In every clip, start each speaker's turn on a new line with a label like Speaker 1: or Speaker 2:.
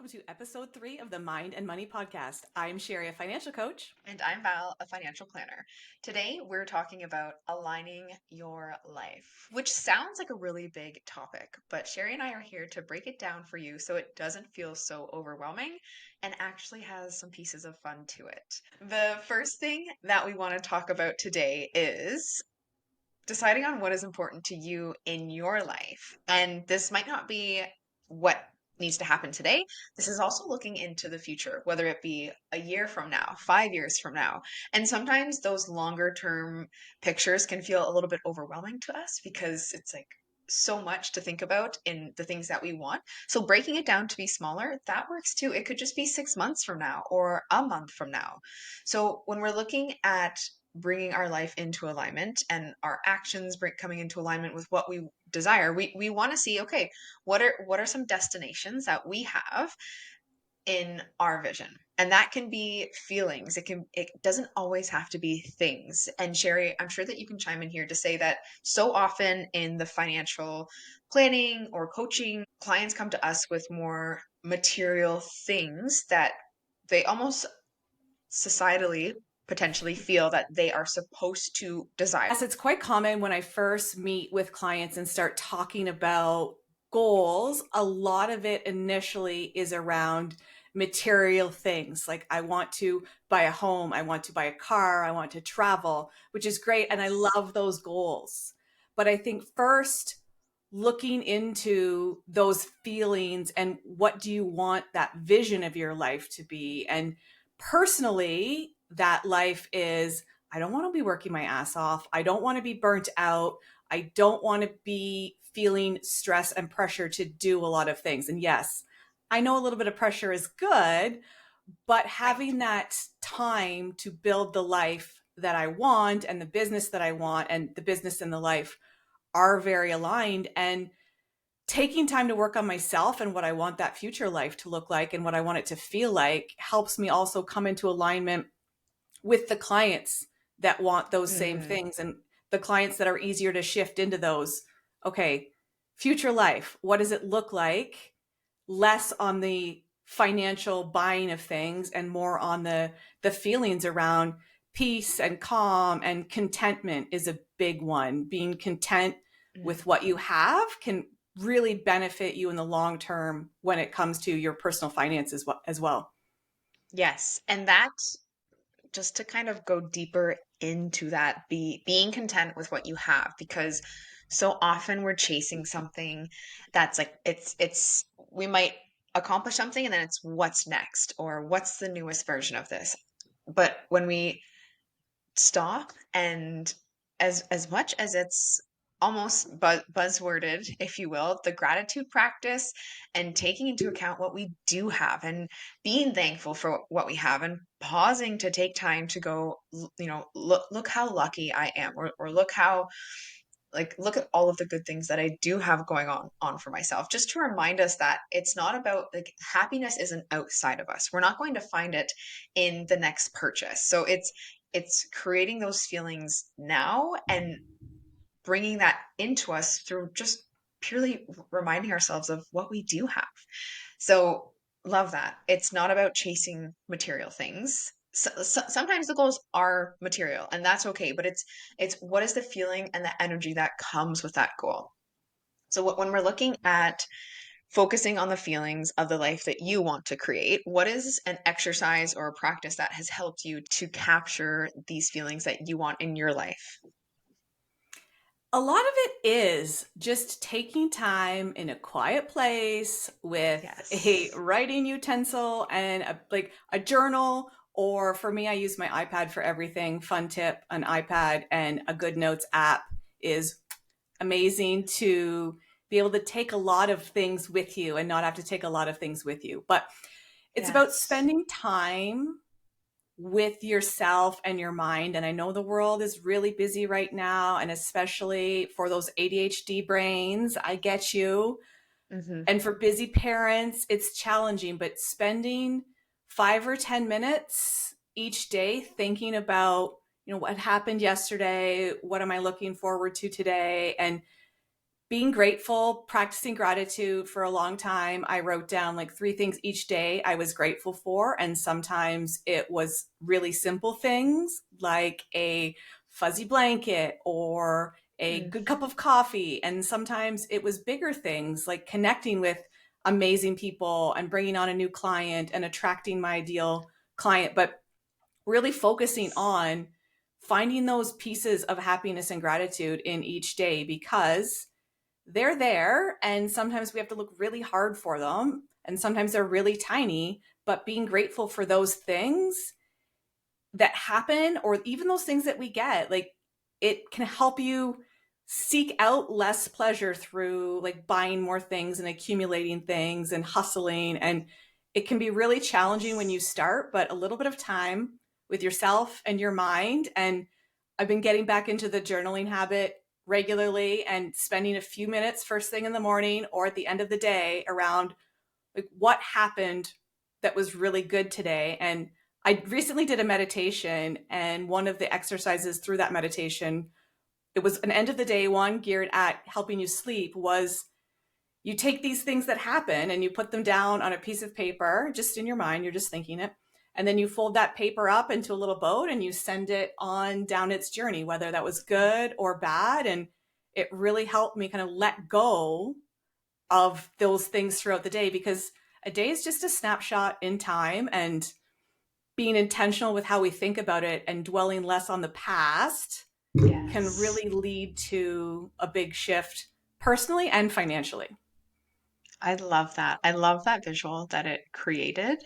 Speaker 1: welcome to episode 3 of the Mind and Money podcast. I'm Sherry, a financial coach.
Speaker 2: And I'm Val, a financial planner. Today, we're talking about aligning your life, which sounds like a really big topic, but Sherry and I are here to break it down for you so it doesn't feel so overwhelming and actually has some pieces of fun to it. The first thing that we want to talk about today is deciding on what is important to you in your life. And this might not be what needs to happen today. This is also looking into the future, whether it be a year from now, 5 years from now. And sometimes those longer term pictures can feel a little bit overwhelming to us because it's like so much to think about in the things that we want. So breaking it down to be smaller, that works too. It could just be 6 months from now or a month from now. So when we're looking at bringing our life into alignment and our actions coming into alignment with what we desire, we want to see, okay, what are some destinations that we have in our vision. And that can be feelings. It doesn't always have to be things. And Sherry, I'm sure that you can chime in here to say that so often in the financial planning or coaching, clients come to us with more material things that they almost societally potentially feel that they are supposed to desire.
Speaker 1: Yes, it's quite common when I first meet with clients and start talking about goals. A lot of it initially is around material things. Like, I want to buy a home, I want to buy a car, I want to travel, which is great. And I
Speaker 2: Yes.
Speaker 1: love those goals. But I think first, looking into those feelings and what do you want that vision of your life to be? And personally, that life is, I don't want to be working my ass off. I don't want to be burnt out. I don't want to be feeling stress and pressure to do a lot of things. And yes, I know a little bit of pressure is good, but
Speaker 2: Right.
Speaker 1: having that time to build the life that I want and the business that I want and the business and the life are very aligned. And taking time to work on myself and what I want that future life to look like and what I want it to feel like helps me also come into alignment with the clients that want those same
Speaker 2: Mm,
Speaker 1: things and the clients that are easier to shift into those. Okay, future life, what does it look like? Less on the financial buying of things and more on the feelings around peace and calm and contentment is a big one. Being content with
Speaker 2: mm.
Speaker 1: what you have can really benefit you in the long term when it comes to your personal finances as well.
Speaker 2: Yes. And that, just to kind of go deeper into that, being content with what you have, because so often we're chasing something that's like it's we might accomplish something and then it's what's next or what's the newest version of this. But when we stop and as much as it's almost buzzworded, if you will, the gratitude practice and taking into account what we do have and being thankful for what we have and pausing to take time to go, look how lucky I am, or look how, like, look at all of the good things that I do have going on for myself, just to remind us that it's not about, like, happiness isn't outside of us. We're not going to find it in the next purchase. So it's creating those feelings now and bringing that into us through just purely reminding ourselves of what we do have. So love that. It's not about chasing material things. Sometimes the goals are material and that's okay, but it's what is the feeling and the energy that comes with that goal. So when we're looking at focusing on the feelings of the life that you want to create, what is an exercise or a practice that has helped you to capture these feelings that you want in your life?
Speaker 1: A lot of it is just taking time in a quiet place with a
Speaker 2: Yes.
Speaker 1: writing utensil and a journal. Or for me, I use my iPad for everything. Fun tip, an iPad and a good notes app is amazing to be able to take a lot of things with you and not have to take a lot of things with you. But it's about
Speaker 2: Yes.
Speaker 1: spending time with yourself and your mind. And I know the world is really busy right now, and especially for those ADHD brains, I get you.
Speaker 2: Hmm.
Speaker 1: And for busy parents, it's challenging, but spending 5 or 10 minutes each day thinking about, what happened yesterday, what am I looking forward to today, and being grateful, practicing gratitude for a long time. I wrote down like 3 things each day I was grateful for. And sometimes it was really simple things like a fuzzy blanket or a
Speaker 2: Mm.
Speaker 1: good cup of coffee. And sometimes it was bigger things like connecting with amazing people and bringing on a new client and attracting my ideal client. But really focusing on finding those pieces of happiness and gratitude in each day because they're there and sometimes we have to look really hard for them and sometimes they're really tiny, but being grateful for those things that happen or even those things that we get, like it can help you seek out less pleasure through like buying more things and accumulating things and hustling. And it can be really challenging when you
Speaker 2: Yes.
Speaker 1: start, but a little bit of time with yourself and your mind. And I've been getting back into the journaling habit regularly and spending a few minutes first thing in the morning or at the end of the day around like what happened that was really good today. And I recently did a meditation, and one of the exercises through that meditation, it was an end of the day one geared at helping you sleep, was you take these things that happen and you put them down on a piece of paper just in your mind, you're just thinking it, and then you fold that paper up into a little boat and you send it on down its journey, whether that was good or bad. And it really helped me kind of let go of those things throughout the day because a day is just a snapshot in time, and being intentional with how we think about it and dwelling less on the past can
Speaker 2: Yes.
Speaker 1: really lead to a big shift personally and financially.
Speaker 2: I love that. I love that visual that it created.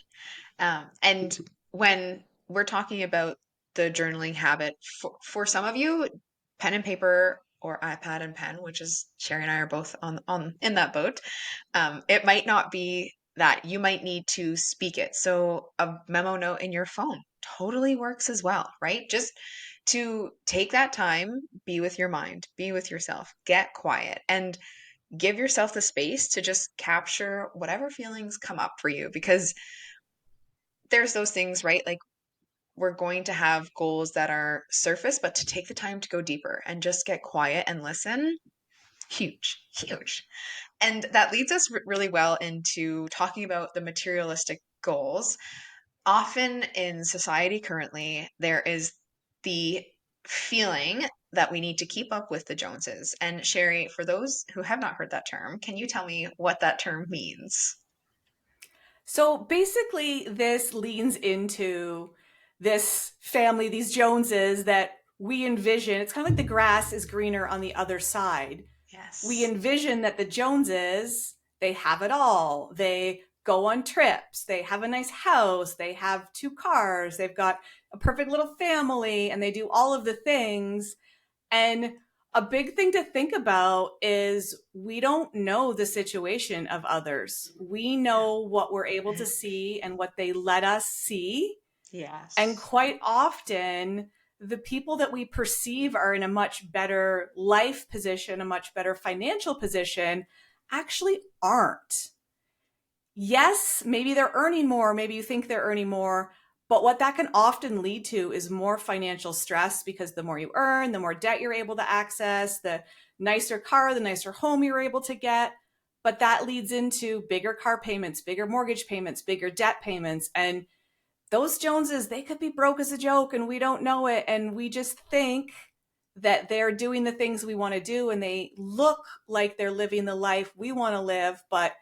Speaker 2: And when we're talking about the journaling habit, for some of you, pen and paper or iPad and pen, which is Sherry and I are both on in that boat. It might not be that you might need to speak it. So a memo note in your phone totally works as well, right? Just to take that time, be with your mind, be with yourself, get quiet, and give yourself the space to just capture whatever feelings come up for you because there's those things, right? Like we're going to have goals that are surface, but to take the time to go deeper and just get quiet and listen, huge, huge. And that leads us really well into talking about the materialistic goals. Often in society currently, there is the feeling that we need to keep up with the Joneses. And Sherry, for those who have not heard that term, can you tell me what that term means?
Speaker 1: So basically, this leans into this family, these Joneses that we envision. It's kind of like the grass is greener on the other side. We
Speaker 2: Yes.
Speaker 1: envision that the Joneses, they have it all. They go on trips, they have a nice house, they have 2 cars, they've got a perfect little family, and they do all of the things. And a big thing to think about is we don't know the situation of others. We
Speaker 2: Yeah.
Speaker 1: know what we're able to see and what they let us see. And
Speaker 2: Yes.
Speaker 1: quite often, the people that we perceive are in a much better life position, a much better financial position, actually aren't. Yes, maybe they're earning more, maybe you think they're earning more, but what that can often lead to is more financial stress because the more you earn, the more debt you're able to access, the nicer car, the nicer home you're able to get. But that leads into bigger car payments, bigger mortgage payments, bigger debt payments. And those Joneses, they could be broke as a joke and we don't know it. And we just think that they're doing the things we want to do and they look like they're living the life we want to live, but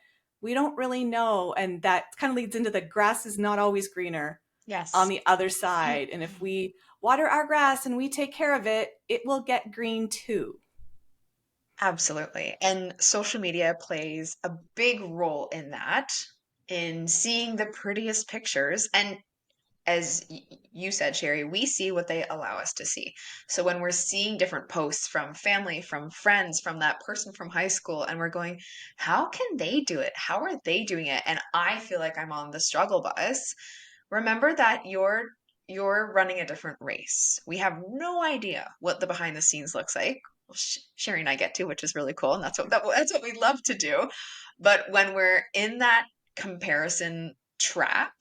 Speaker 1: we don't really know. And that kind of leads into the grass is not always greener on
Speaker 2: Yes.
Speaker 1: the other side. And if we water our grass and we take care of it, it will get green too.
Speaker 2: Absolutely. And social media plays a big role in that, in seeing the prettiest pictures. And as you said, Sherry, we see what they allow us to see. So when we're seeing different posts from family, from friends, from that person from high school, and we're going, how can they do it? How are they doing it? And I feel like I'm on the struggle bus. Remember that you're running a different race. We have no idea what the behind the scenes looks like. Well, Sherry and I get to, which is really cool, and that's what we love to do. But when we're in that comparison trap,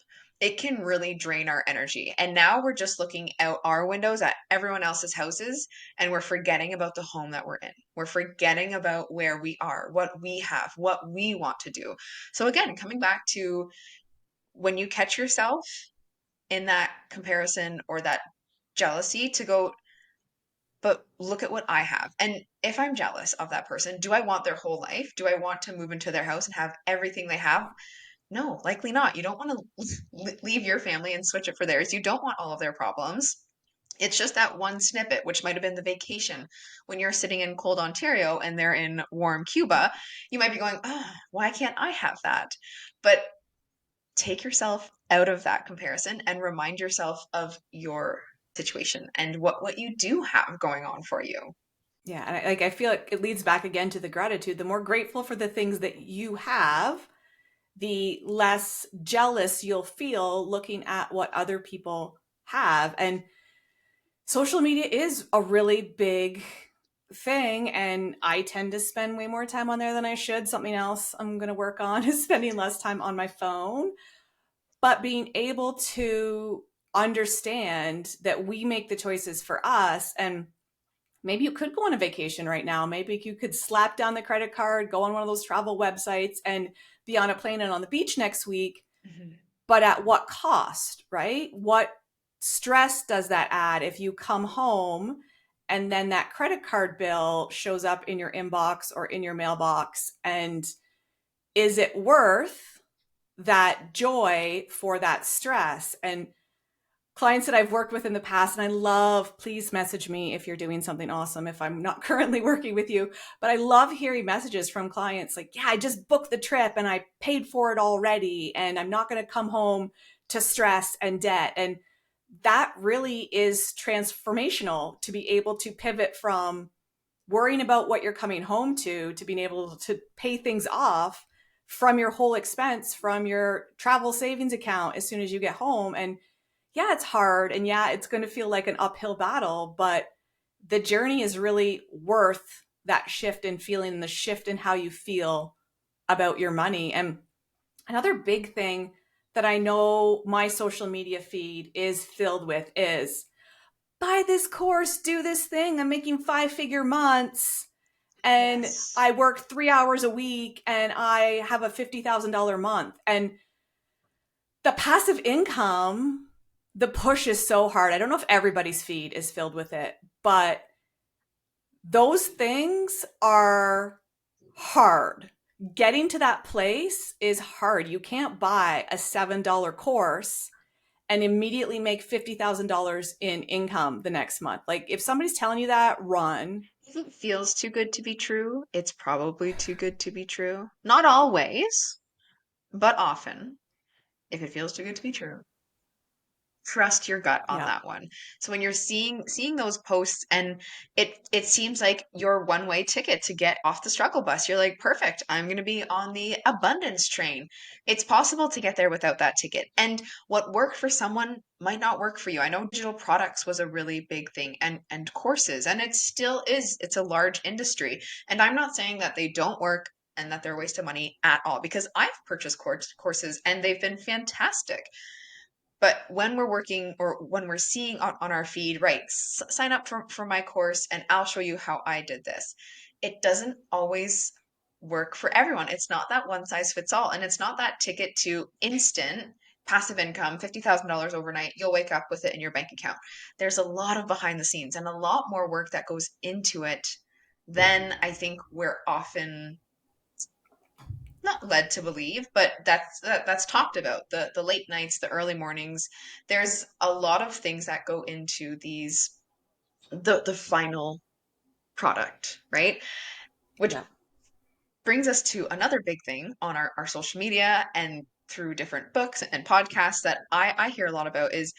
Speaker 2: it can really drain our energy. And now we're just looking out our windows at everyone else's houses, and we're forgetting about the home that we're in. We're forgetting about where we are, what we have, what we want to do. So again, coming back to when you catch yourself in that comparison or that jealousy, to go, but look at what I have. And if I'm jealous of that person, do I want their whole life? Do I want to move into their house and have everything they have? No, likely not. You don't want to leave your family and switch it for theirs. You don't want all of their problems. It's just that one snippet, which might have been the vacation. When you're sitting in cold Ontario and they're in warm Cuba, you might be going, oh, why can't I have that? But take yourself out of that comparison and remind yourself of your situation and what you do have going on for you.
Speaker 1: Yeah, and I feel like it leads back again to the gratitude. The more grateful for the things that you have, the less jealous you'll feel looking at what other people have. And social media is a really big thing, and I tend to spend way more time on there than I should. Something else I'm going to work on is spending less time on my phone, but being able to understand that we make the choices for us. And maybe you could go on a vacation right now. Maybe you could slap down the credit card, go on one of those travel websites, and be on a plane and on the beach next week.
Speaker 2: Mhm.
Speaker 1: But at what cost, right? What stress does that add if you come home and then that credit card bill shows up in your inbox or in your mailbox? And is it worth that joy for that stress? And clients that I've worked with in the past, and I love, please message me if you're doing something awesome if I'm not currently working with you. But I love hearing messages from clients like, yeah, I just booked the trip and I paid for it already, and I'm not going to come home to stress and debt. And that really is transformational, to be able to pivot from worrying about what you're coming home to being able to pay things off from your whole expense from your travel savings account as soon as you get home. And yeah, it's hard. And yeah, it's going to feel like an uphill battle, but the journey is really worth that shift in feeling, the shift in how you feel about your money. And another big thing that I know my social media feed is filled with is buy this course, do this thing. I'm making 5-figure months and
Speaker 2: Yes.
Speaker 1: I work 3 hours a week and I have a $50,000 month. And the passive income, the push is so hard. I don't know if everybody's feed is filled with it, but those things are hard. Getting to that place is hard. You can't buy a $7 course and immediately make $50,000 in income the next month. Like if somebody's telling you that, run.
Speaker 2: If it feels too good to be true, it's probably too good to be true. Not always, but often. If it feels too good to be true, trust your gut on
Speaker 1: Yeah.
Speaker 2: that one. So when you're seeing those posts and it seems like your one-way ticket to get off the struggle bus, you're like, perfect, I'm going to be on the abundance train. It's possible to get there without that ticket. And what worked for someone might not work for you. I know digital products was a really big thing, and courses, and it still is. It's a large industry. And I'm not saying that they don't work and that they're a waste of money at all, because I've purchased courses and they've been fantastic. But when we're working or when we're seeing on our feed, right, sign up for my course and I'll show you how I did this. It doesn't always work for everyone. It's not that one size fits all. And it's not that ticket to instant passive income, $50,000 overnight. You'll wake up with it in your bank account. There's a lot of behind the scenes and a lot more work that goes into it than I think we're often not led to believe, but that's talked about. The late nights, the early mornings. There's a lot of things that go into the final product, right? Which
Speaker 1: Yeah.
Speaker 2: brings us to another big thing on our social media and through different books and podcasts that I hear a lot about is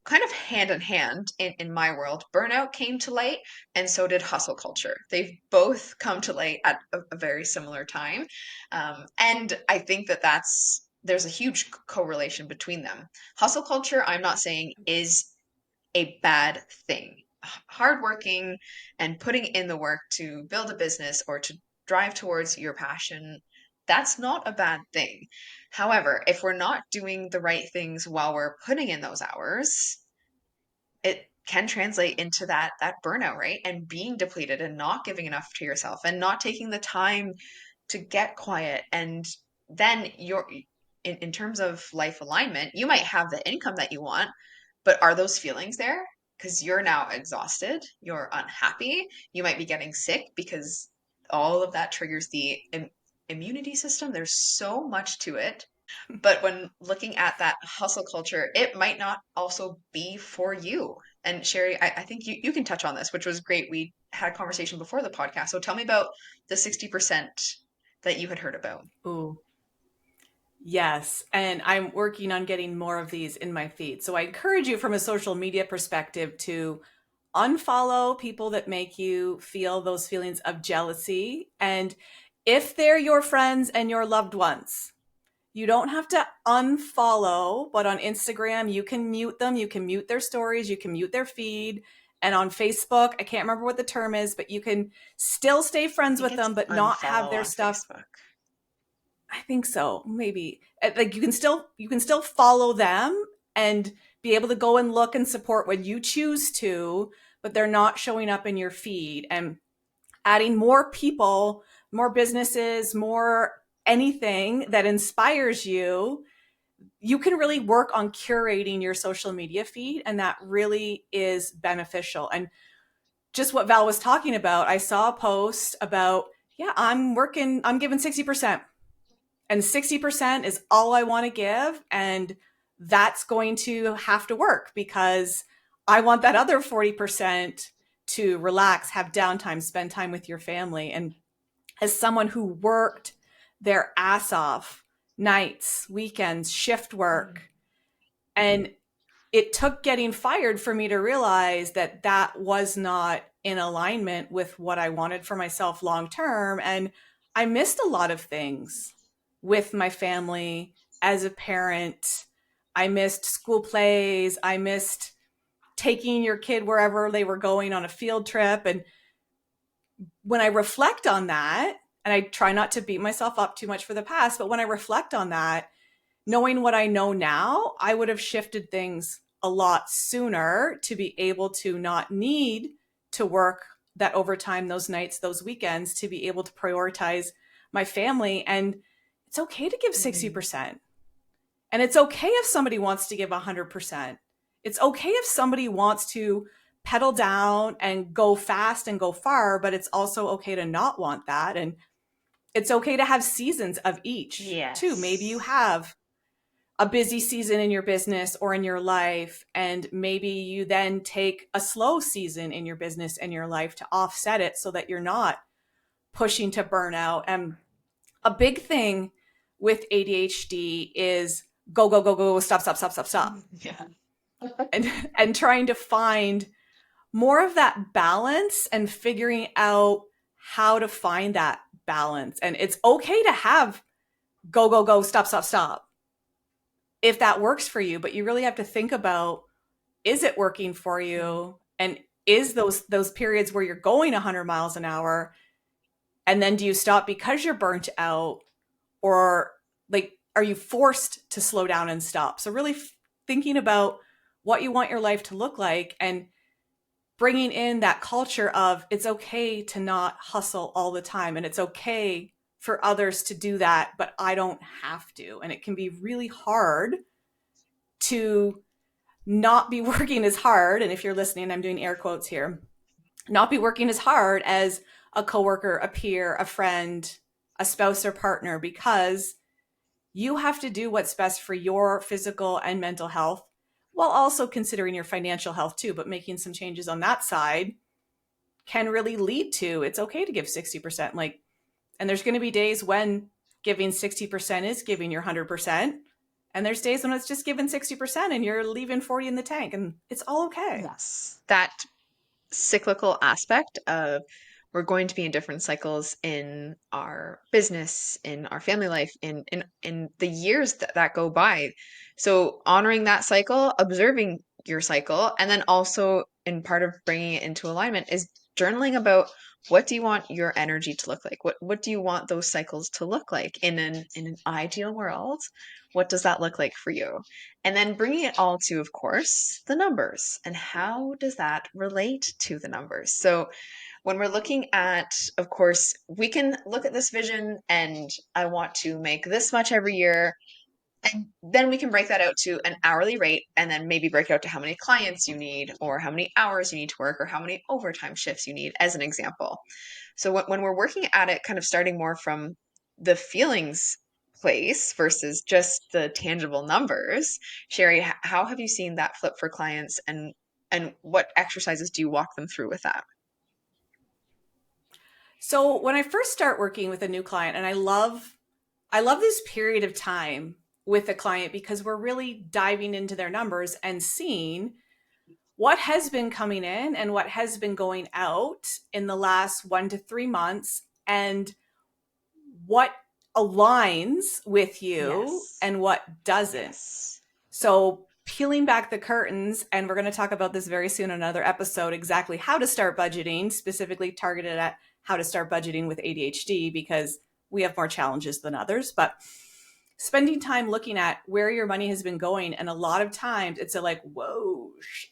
Speaker 2: kind of hand in hand in my world. Burnout came to light, and so did hustle culture. They've both come to light at a very similar time. And I think there's a huge correlation between them. Hustle culture, I'm not saying is a bad thing. Hardworking and putting in the work to build a business or to drive towards your passion That's not a bad thing. However, if we're not doing the right things while we're putting in those hours, it can translate into that burnout, right? And being depleted and not giving enough to yourself and not taking the time to get quiet. And then you're in terms of life alignment, you might have the income that you want, but are those feelings there? Because you're now exhausted, you're unhappy, you might be getting sick because all of that triggers the immunity system. There's so much to it. But when looking at that hustle culture, it might not also be for you. And Sherry, I think you can touch on this, which was great. We had a conversation before the podcast. So tell me about the 60% that you had heard about.
Speaker 1: Ooh. Yes, and I'm working on getting more of these in my feed. So I encourage you from a social media perspective to unfollow people that make you feel those feelings of jealousy. And if they're your friends and your loved ones, you don't have to unfollow, but on Instagram, you can mute them. You can mute their stories. You can mute their feed. And on Facebook, I can't remember what the term is, but you can still stay
Speaker 2: I
Speaker 1: friends
Speaker 2: think
Speaker 1: with
Speaker 2: it's
Speaker 1: them, but not have
Speaker 2: unfollow
Speaker 1: their
Speaker 2: on
Speaker 1: stuff.
Speaker 2: Facebook.
Speaker 1: I think so, maybe. Like you can still follow them and be able to go and look and support when you choose to, but they're not showing up in your feed. And adding more people, more businesses, more anything that inspires you, you can really work on curating your social media feed, and that really is beneficial. And just what Val was talking about, I saw a post about, yeah, I'm giving 60%, and 60% is all I want to give. And that's going to have to work because I want that other 40% to relax, have downtime, spend time with your family. And as someone who worked their ass off, nights, weekends, shift work, and it took getting fired for me to realize that that was not in alignment with what I wanted for myself long term. And I missed a lot of things with my family as a parent. I missed school plays. I missed taking your kid wherever they were going on a field trip. And when I reflect on that, and I try not to beat myself up too much for the past, but when I reflect on that, knowing what I know now, I would have shifted things a lot sooner to be able to not need to work that overtime, those nights, those weekends, to be able to prioritize my family. And it's okay to give
Speaker 2: Mhm.
Speaker 1: 60%. And it's okay if somebody wants to give 100%. It's okay if somebody wants to pedal down and go fast and go far, but it's also okay to not want that. And it's okay to have seasons of each too. Maybe you
Speaker 2: Yes.
Speaker 1: have a busy season in your business or in your life, and maybe you then take a slow season in your business and your life to offset it so that you're not pushing to burnout. And a big thing with ADHD is go, go, go, go, stop, stop, stop, stop, stop.
Speaker 2: Yeah.
Speaker 1: And and trying to find more of that balance and figuring out how to find that balance. And it's okay to have go, go, go, stop, stop, stop if that works for you, but you really have to think about, is it working for
Speaker 2: Mhm.
Speaker 1: you? And is those periods where you're going 100 miles an hour, and then do you stop because you're burnt out, or like are you forced to slow down and stop? So really thinking about what you want your life to look like, and bringing in that culture of it's okay to not hustle all the time, and it's okay for others to do that, but I don't have to. And it can be really hard to not be working as hard. And if you're listening, I'm doing air quotes here, not be working as hard as a coworker, a peer, a friend, a spouse or partner, because you have to do what's best for your physical and mental health, while also considering your financial health too. But making some changes on that side can really lead to, it's okay to give 60%. Like, and there's going to be days when giving 60% is giving your 100%. And there's days when it's just giving 60% and you're leaving 40 in the tank, and it's all okay.
Speaker 2: Yes. That cyclical aspect of we're going to be in different cycles in our business, in our family life, in the years that go by. So honoring that cycle, observing your cycle, and then also in part of bringing it into alignment is journaling about what do you want your energy to look like? What do you want those cycles to look like in an ideal world? What does that look like for you? And then bringing it all to, of course, the numbers and how does that relate to the numbers? So when we're looking at, of course, we can look at this vision and I want to make this much every year. And then we can break that out to an hourly rate and then maybe break out to how many clients you need or how many hours you need to work or how many overtime shifts you need, as an example. So when we're working at it, kind of starting more from the feelings place versus just the tangible numbers, Sherry, how have you seen that flip for clients and what exercises do you walk them through with that?
Speaker 1: So when I first start working with a new client, and I love this period of time with a client because we're really diving into their numbers and seeing what has been coming in and what has been going out in the last 1 to 3 months and what aligns with you
Speaker 2: Yes.
Speaker 1: and what doesn't.
Speaker 2: Yes.
Speaker 1: So, peeling back the curtains, and we're going to talk about this very soon in another episode exactly how to start budgeting, specifically targeted at how to start budgeting with ADHD because we have more challenges than others. But spending time looking at where your money has been going, and a lot of times it's a like, whoa, shit.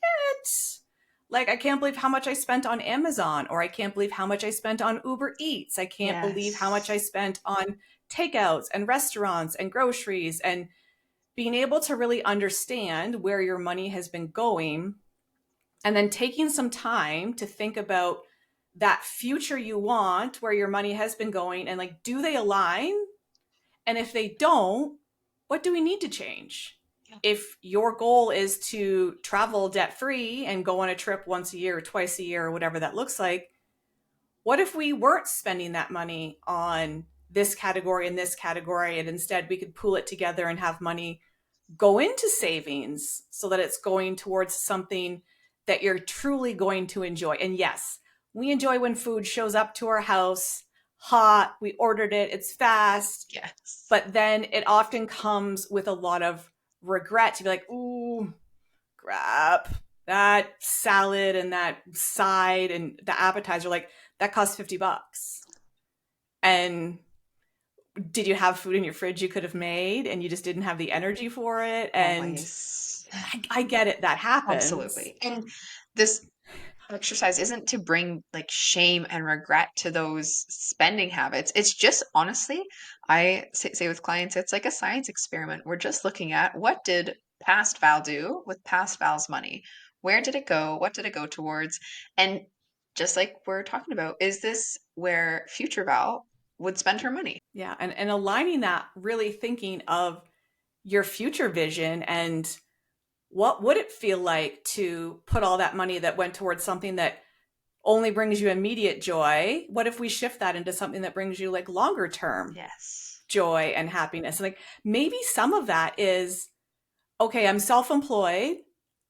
Speaker 1: Like, I can't believe how much I spent on Amazon, or I can't believe how much I spent on Uber Eats. I can't believe how much I
Speaker 2: Yes.
Speaker 1: spent on takeouts and restaurants and groceries, and being able to really understand where your money has been going and then taking some time to think about that future you want where your money has been going and like do they align, and if they don't, what do we need to change?
Speaker 2: Yeah.
Speaker 1: If your goal is to travel debt free and go on a trip once a year or twice a year or whatever that looks like, what if we weren't spending that money on this category and this category, and instead we could pool it together and have money go into savings so that it's going towards something that you're truly going to enjoy? And yes, we enjoy when food shows up to our house hot, we ordered it, it's fast,
Speaker 2: Yes.
Speaker 1: but then it often comes with a lot of regret to be like, ooh, crap. That salad and that side and the appetizer, like that cost $50. And did you have food in your fridge you could have made and you just didn't have the energy for it? And
Speaker 2: Always.
Speaker 1: I get it, that happens.
Speaker 2: Absolutely. And this exercise isn't to bring like shame and regret to those spending habits. It's just honestly, I say with clients, it's like a science experiment. We're just looking at what did past Val do with past Val's money? Where did it go? What did it go towards? And just like we're talking about, is this where future Val would spend her money?
Speaker 1: Yeah. And aligning that, really thinking of your future vision and what would it feel like to put all that money that went towards something that only brings you immediate joy? What if we shift that into something that brings you like longer term
Speaker 2: Yes.
Speaker 1: joy and happiness? And like maybe some of that is, okay, I'm self employed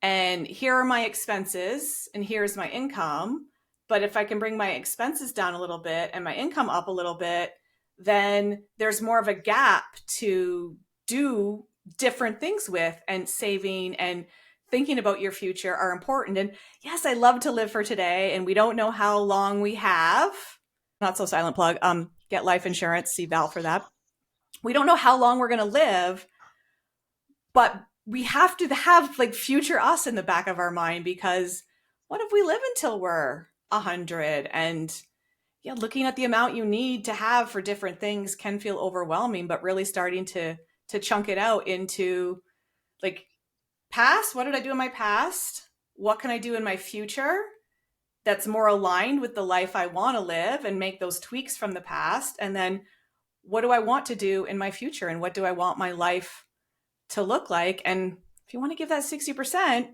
Speaker 1: and here are my expenses and here's my income. But if I can bring my expenses down a little bit and my income up a little bit, then there's more of a gap to do different things with, and saving and thinking about your future are important. And yes, I love to live for today and we don't know how long we have. Not so silent plug. Get life insurance, see Val for that. We don't know how long we're going to live, but we have to have like future us in the back of our mind, because what if we live until we're 100? And yeah, looking at the amount you need to have for different things can feel overwhelming, but really starting to chunk it out into like, past, what did I do in my past? What can I do in my future that's more aligned with the life I want to live, and make those tweaks from the past? And then what do I want to do in my future, and what do I want my life to look like? And if you want to give that 60%,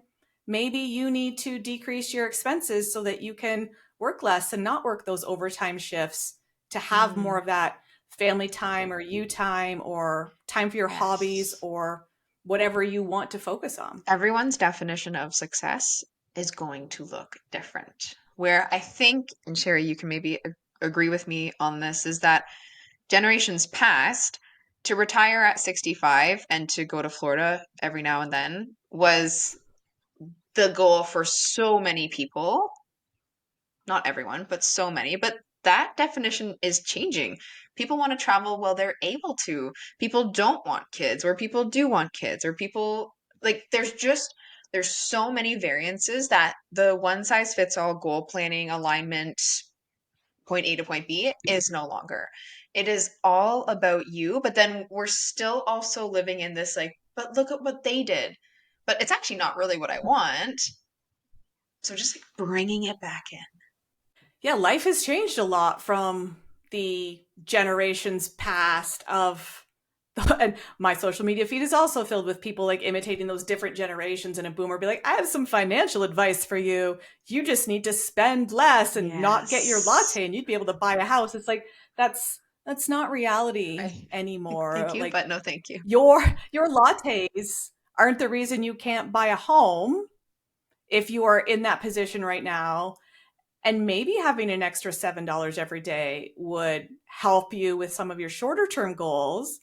Speaker 1: maybe you need to decrease your expenses so that you can work less and not work those overtime shifts to have more
Speaker 2: Mm,
Speaker 1: of that family time or you time or time for your hobbies
Speaker 2: yes.
Speaker 1: or whatever you want to focus on.
Speaker 2: Everyone's definition of success is going to look different. Where I think, and Sherry, you can maybe agree with me on this, is that generations past, to retire at 65 and to go to Florida every now and then was the goal for so many people. not everyone, but so many. But that definition is changing. People want to travel while they're able to. People don't want kids, or people do want kids, or people like there's so many variances that the one size fits all goal planning alignment point A to point B is no longer. It is all about you, but then we're still also living in this like, but look at what they did. But it's actually not really what I want. So just like bringing it back in.
Speaker 1: Yeah, life has changed a lot from the generations past of and my social media feed is also filled with people like imitating those different generations, and a boomer be like, I have some financial advice for you. You just need to spend less and not get your
Speaker 2: Yes.
Speaker 1: latte and you'd be able to buy a house. It's like that's not reality
Speaker 2: I thank
Speaker 1: anymore.
Speaker 2: you,
Speaker 1: Like
Speaker 2: but no thank you.
Speaker 1: your lattes aren't the reason you can't buy a home if you are in that position right now, and maybe having an extra $7 every day would help you with some of your shorter term goals.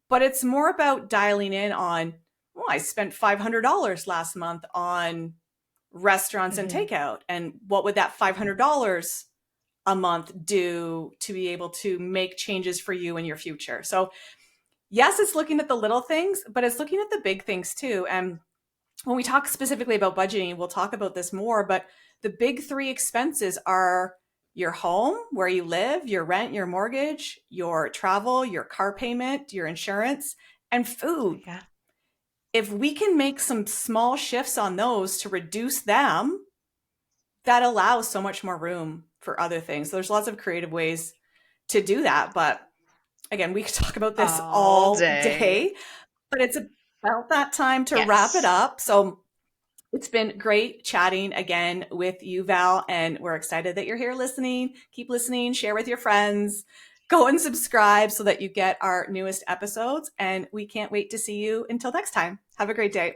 Speaker 1: But it's more about dialing in on, well, I spent $500 last month on restaurants and
Speaker 2: Hmm.
Speaker 1: takeout. And what would that $500 a month do to be able to make changes for you in your future? So, yes, it's looking at the little things, but it's looking at the big things too. And when we talk specifically about budgeting, we'll talk about this more, but the big three expenses are your home, where you live, your rent, your mortgage, your travel, your car payment, your insurance, and food.
Speaker 2: Yeah.
Speaker 1: If we can make some small shifts on those to reduce them, that allows so much more room for other things. So there's lots of creative ways to do that. But again, we could talk about this
Speaker 2: All
Speaker 1: all
Speaker 2: day.
Speaker 1: day, but it's about that time to wrap it
Speaker 2: Yes.
Speaker 1: up. So it's been great chatting again with you, Val, and we're excited that you're here listening. Keep listening, share with your friends, go and subscribe so that you get our newest episodes. And we can't wait to see you until next time. Have a great day.